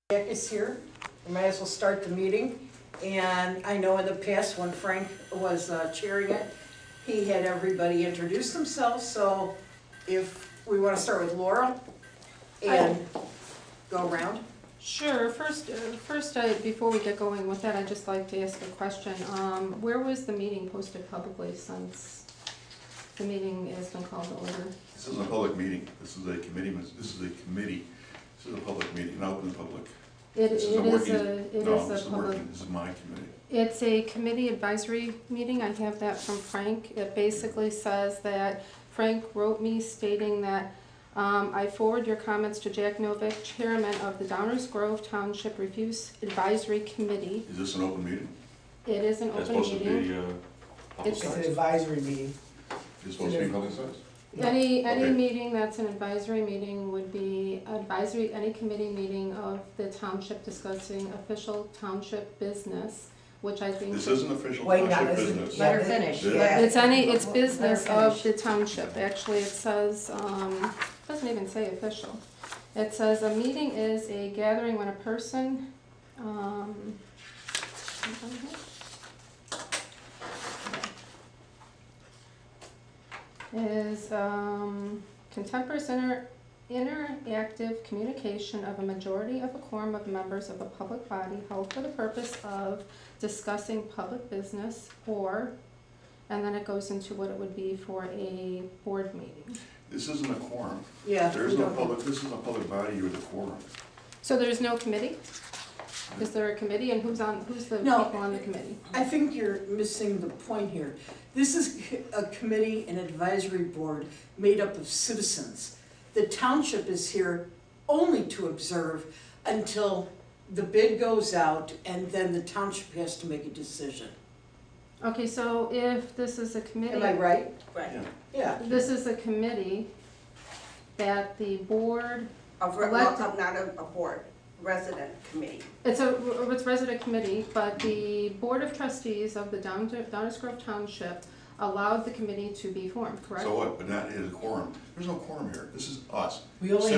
Jack is here. We might as well start the meeting. And I know in the past when Frank was chairing it, he had everybody introduce themselves. So if we want to start with Laura and go around. Sure. First, before we get going with that, I'd just like to ask a question. Where was the meeting posted publicly since the meeting has been called to order? This isn't a public meeting. This is a committee. This is a committee. This is a public meeting, not open to the public. This is my committee. It's a committee advisory meeting. I have that from Frank. It basically says that Frank wrote me stating that I forward your comments to Jack Novick, chairman of the Downers Grove Township Refuse Advisory Committee. Is this an open meeting? It is an open meeting. It's an advisory meeting. It's supposed to be publicized? Any meeting that's an advisory meeting would be advisory, any committee meeting of the township discussing official township business, which I think. This isn't official township business. Let her finish. It's business of the township. Actually, it says, doesn't even say official. It says a meeting is a gathering when a person, is contemporaneous interactive communication of a majority of a quorum of members of a public body held for the purpose of discussing public business, or, and then it goes into what it would be for a board meeting. This isn't a quorum. Yeah. There is no public, this isn't a public body with a quorum. So there's no committee? Is there a committee, and who's the people on the committee? I think you're missing the point here. This is a committee, an advisory board made up of citizens. The township is here only to observe until the bid goes out, and then the township has to make a decision. Okay, so if this is a committee. Am I right? Right. Yeah. This is a committee that the board Not a board, resident committee. It's resident committee, but the Board of Trustees of the Downers Grove Township allowed the committee to be formed, correct? So what, but not in a quorum. There's no quorum here. This is us. We only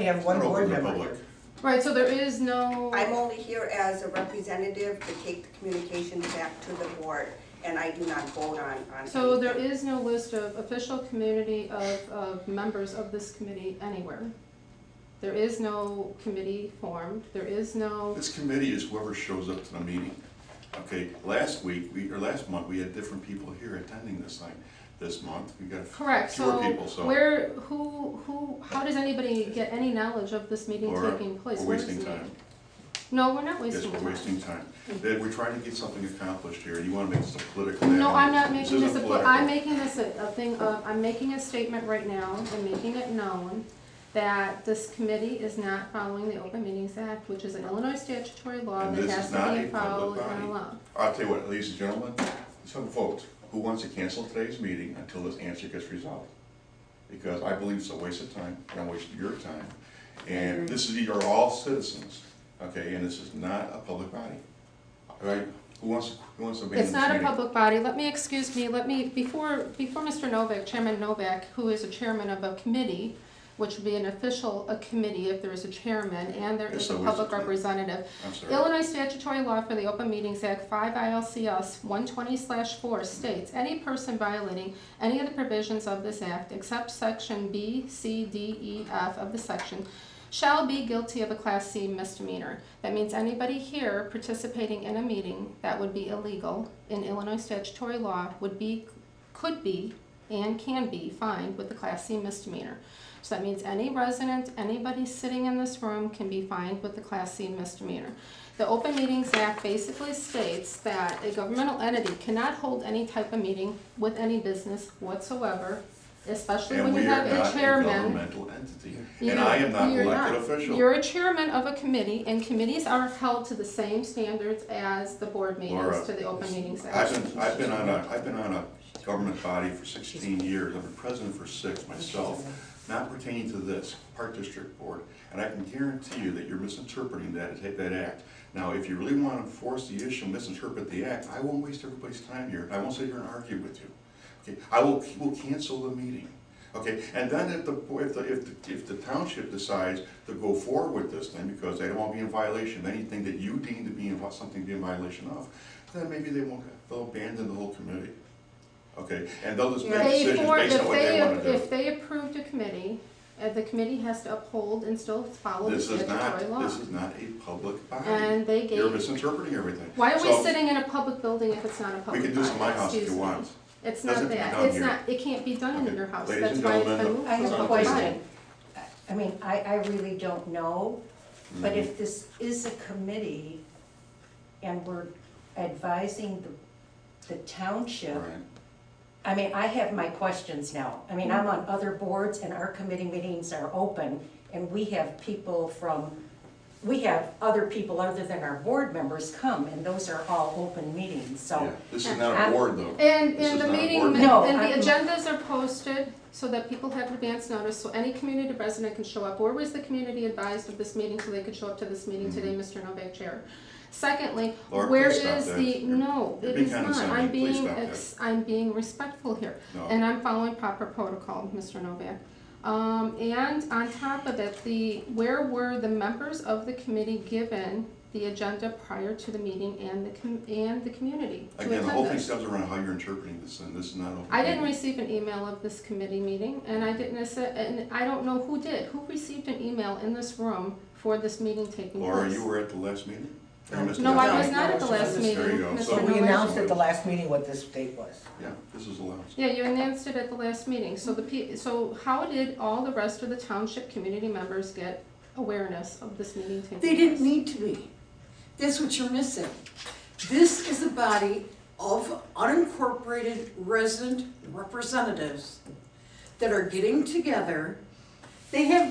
have one board member here. Right, so there is no. I'm only here as a representative to take the communications back to the board, and I do not vote on So anything. there is no list of official community of members of this committee anywhere. There is no committee formed. There is no. This committee is whoever shows up to the meeting. Okay, last month, we had different people here attending this thing. This month, we got Correct. fewer people, so. How does anybody get any knowledge of this meeting taking place? We're wasting time. No, we're not wasting time. Yes, we're wasting time. We're trying to get something accomplished here. You want to make this a political. No, I'm not making this I'm making this a thing of, I'm making a statement right now and making it known that this committee is not following the Open Meetings Act, which is an Illinois statutory law that has to be followed and allowed. I'll tell you what, ladies and gentlemen, let's have a vote. Who wants to cancel today's meeting until this answer gets resolved? Because I believe it's a waste of time, and a waste of your time. And this is, you're all citizens, okay, and this is not a public body. All right? Who wants to abandon this meeting? It's not a public body. Let me, before Mr. Novak, Chairman Novak, who is a chairman of a committee, which would be an official committee if there is a chairman and there is a public representative. Illinois statutory law for the Open Meetings Act 5 ILCS 120/4 states any person violating any of the provisions of this act except section B, C, D, E, F of the section shall be guilty of a Class C misdemeanor. That means anybody here participating in a meeting that would be illegal in Illinois statutory law could be, and can be fined with the Class C misdemeanor. So that means any resident, anybody sitting in this room can be fined with the Class C misdemeanor. The Open Meetings Act basically states that a governmental entity cannot hold any type of meeting with any business whatsoever, especially when you have a chairman. And we are not a governmental entity, and I am not an elected official. You're a chairman of a committee, and committees are held to the same standards as the board meetings to the Open Meetings Act. I've been on a government body for 16 years. I've been president for 6 myself. Not pertaining to this Park District Board, and I can guarantee you that you're misinterpreting that act. Now, if you really want to force the issue, misinterpret the act, I won't waste everybody's time here. I won't sit here and argue with you. Okay, we'll cancel the meeting. Okay, and then if the township decides to go forward with this thing because they don't want to be in violation of anything that you deem to be something to be in violation of, then maybe they'll abandon the whole committee. Okay, and they'll just make decisions based on what they want to do. If they approved a committee, the committee has to uphold and still follow the statutory law. This is not a public body. And they gave. You're misinterpreting everything. Why are we sitting in a public building if it's not a public body? We can do this in my house if you want. It's not that. It's not. It can't be done in your house. Ladies That's and why gentlemen, I have a Fine. question. I mean, I really don't know, but Mhm. if this is a committee and we're advising the township, Right. I mean, I have my questions now. I mean, I'm on other boards and our committee meetings are open and we have other people other than our board members come and those are all open meetings, so. Yeah, this is not a board though. And This is the not a meeting, board No, and the I'm- agendas are posted so that people have advance notice, so any community resident can show up. Where was the community advised of this meeting so they could show up to this meeting today, Mr. Novak, Chair? Secondly, Laura, where please stop is that. the, no, You're it being is not. condescending. Please stop that. I'm being respectful here. No. And I'm following proper protocol, Mr. Novak. And on top of it, where were the members of the committee given the agenda prior to the meeting and the community to Again, the whole attend thing this? stems around how you're interpreting this, and this is not open. I didn't meeting. receive an email of this committee meeting, and I don't know who did. Who received an email in this room for this meeting taking place? Laura, you were at the last meeting? Or you missed No, the I last was meeting? not at the last meeting, There you go. Mr. So- We Novak. announced at the last meeting what this date was. Yeah, this is allowed. Yeah, you announced it at the last meeting, so how did all the rest of the township community members get awareness of this meeting taking place? They didn't need to be. That's what you're missing. This is a body of unincorporated resident representatives that are getting together. They have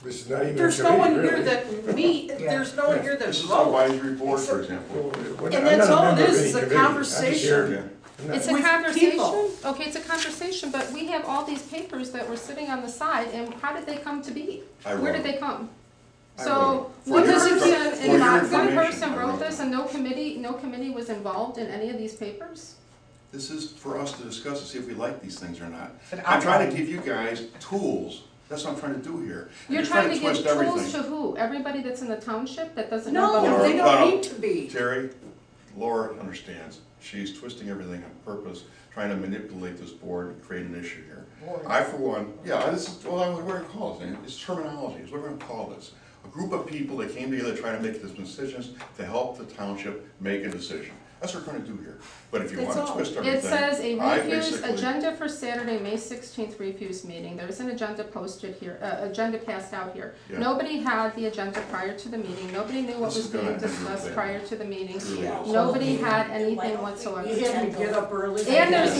This is not even a there's no one committee, here really. that meet, there's no one here that This is an votes. advisory board, for example. Well, And I'm that's not a all it member of is any a committee. I'm just conversation. here- Yeah. I'm not- It's a With conversation, people. okay, it's a conversation, but we have all these papers that were sitting on the side, and how did they come to be? I Where wrote did they come? I So, wrote it. one For your person, information, one person I wrote wrote this it. and no committee was involved in any of these papers? This is for us to discuss and see if we like these things or not. It's an I'm trying to outline. give you guys tools. That's what I'm trying to do here. And You're trying to give twist tools everything. to who? Everybody that's in the township that doesn't know about No, Laura, they it? no. don't need to be. Terry, Laura understands. She's twisting everything on purpose, trying to manipulate this board and create an issue here. I, for one, this is, well, what we're gonna call it, it's terminology, it's what we're gonna call this. A group of people that came together trying to make these decisions to help the township make a decision. That's what we're trying to do here. But if you That's want to all. twist everything, It says a I refuse, basically- agenda for Saturday, May 16th refuse meeting. There's an agenda posted here, agenda passed out here. Yeah. Nobody had the agenda prior to the meeting. Nobody knew what This was is gonna being end with discussed that. prior to the meeting. It really is. Nobody had anything whatsoever. You have to get up early. And there's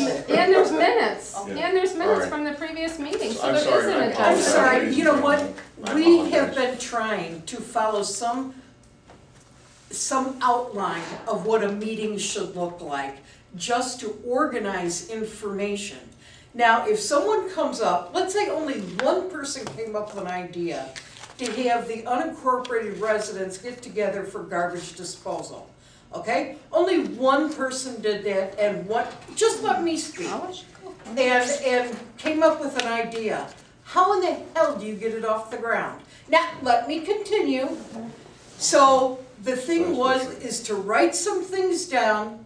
minutes, Yeah. and there's minutes Alright. from the previous meeting, so I'm there is sorry, an I agenda. I'm apologize. sorry, ladies you know and what? gentlemen. I We have apologize. been trying to follow some outline of what a meeting should look like, just to organize information. Now, if someone comes up, let's say only one person came up with an idea to have the unincorporated residents get together for garbage disposal, okay? Only one person did that, and just let me speak. I'll let you go. And came up with an idea. How in the hell do you get it off the ground? Now, let me continue. So the thing is to write some things down,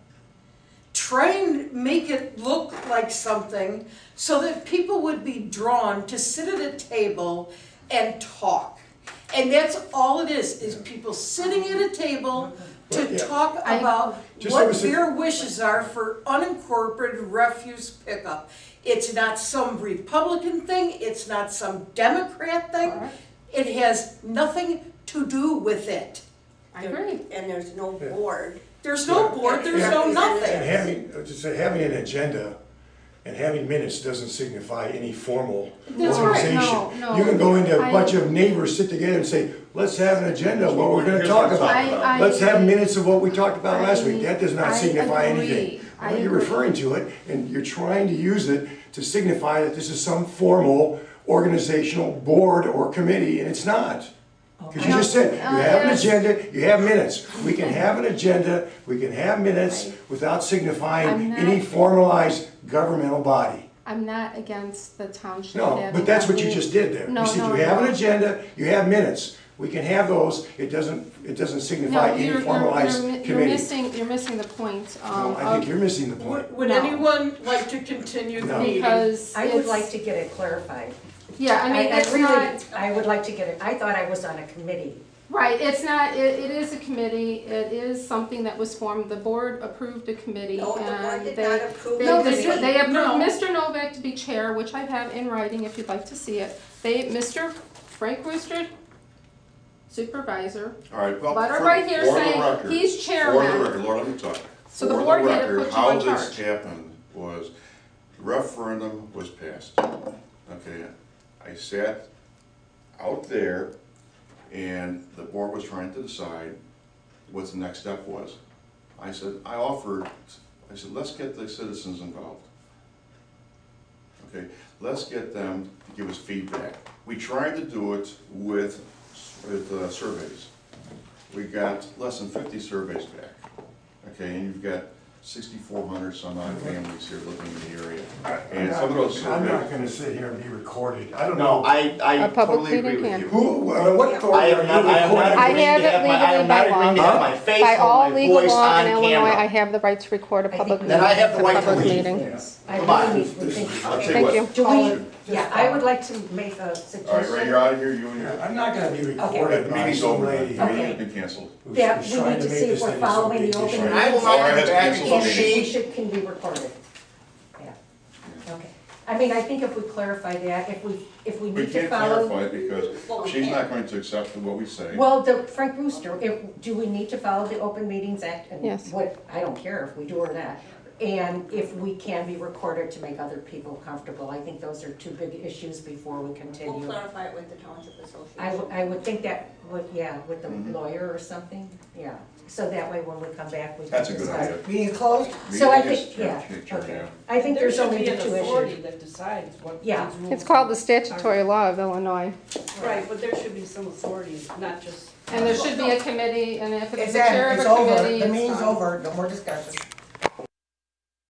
try and make it look like something so that people would be drawn to sit at a table and talk. And that's all it is people sitting at a table to Yeah. talk about Just what give us a- their wishes are for unincorporated refuse pickup. It's not some Republican thing, it's not some Democrat thing. Correct. It has nothing to do with it. I agree. And there's no board. There's no board, there's no And nothing. having an agenda and having minutes doesn't signify any formal That's right. organization. No, You can go into I- a bunch of neighbors, sit together and say, let's have an agenda of what we're gonna Here's talk what I'm about. talking Let's have minutes of what we talked about last week. That does I not signify agree. anything. I Well, you're agree. referring to it, and you're trying to use it to signify that this is some formal organizational board or committee, and it's not. Because you just said, you have an yes. agenda, you have minutes. We can have an agenda, we can have minutes without signifying I'm not- any formalized governmental body. I'm not against the township No, having. but that's what you a- just did there. No, You said no, you have an no. agenda, you have minutes. We can have those, it doesn't signify No, any you're formalized committee. you're missing the point. No, I think you're missing the point. Would No. anyone like to continue the No. meeting? Because I would it's- like to get it clarified. Yeah, I mean, it's really, not, I would like to get it, I thought I was on a committee. right, it's not, it is a committee, it is something that was formed, the board approved a committee No, the board and did they. not approve No, the they committee. they approved No. Mr. Novak to be chair, which I have in writing if you'd like to see it. Mr. Frank Rooster, supervisor, All right, well, letter for right here the saying record- he's For the chairman. record, Laura, let me talk. So the board had to For the put record, you in how this charge. happened was, the referendum was passed. Okay, I sat out there, and the board was trying to decide what the next step was. I said, let's get the citizens involved. Okay, let's get them to give us feedback. We tried to do it with surveys. We got less than 50 surveys back. Okay, and you've got 6,400 some odd families here living in the area. And some of those I'm not surveys, gonna sit here and be recorded. I don't No, know. I A public totally agree meeting with can. you. What authority I are am not, you I am not recording? I agreeing have to it have my, I am legally not by law. agreeing to have my face By or all my legal voice law on in Illinois, I camera. have the right to record a public meeting. Then I have the It's a right to public leave. meeting. I Come on. really think. I'll tell you Thank what. you. Do I'll- we, yeah, I would like to make a All right, suggestion. Ray, you're out of here, you and your, I'm not gonna be the recorded by meeting's some over, lady the meeting Okay. has been canceled. who's That who's we trying need to to make see this if we're into some following big the open issue. meeting. I will not Laura have has back canceled until the And meeting. we she, can be recorded. Yeah, okay. I mean, I think if we clarify that, if we We need to can't follow. clarify it because she's not going to accept what we say. Well, Frank Rooster, do we need to follow the Open Meetings Act? And Yes. I don't care if we do or not. And if we can be recorded to make other people comfortable, I think those are two big issues before we We'll continue. clarify it with the Township Association. I would think that would, yeah, with the Mhm. lawyer or something, yeah. So that way when we come back, we can That's a good decide. idea. Meeting closed? So I Meeting is- think, yeah, sure, okay. yeah. I think there's only the There two should be an authority issues. that decides what Yeah. these rules. It's called the statutory law of Illinois. Right, but there should be some authority, not just. And there should be a committee, and if it's the chair of It's a over, committee, the it's meeting's fine. over, no more discussion.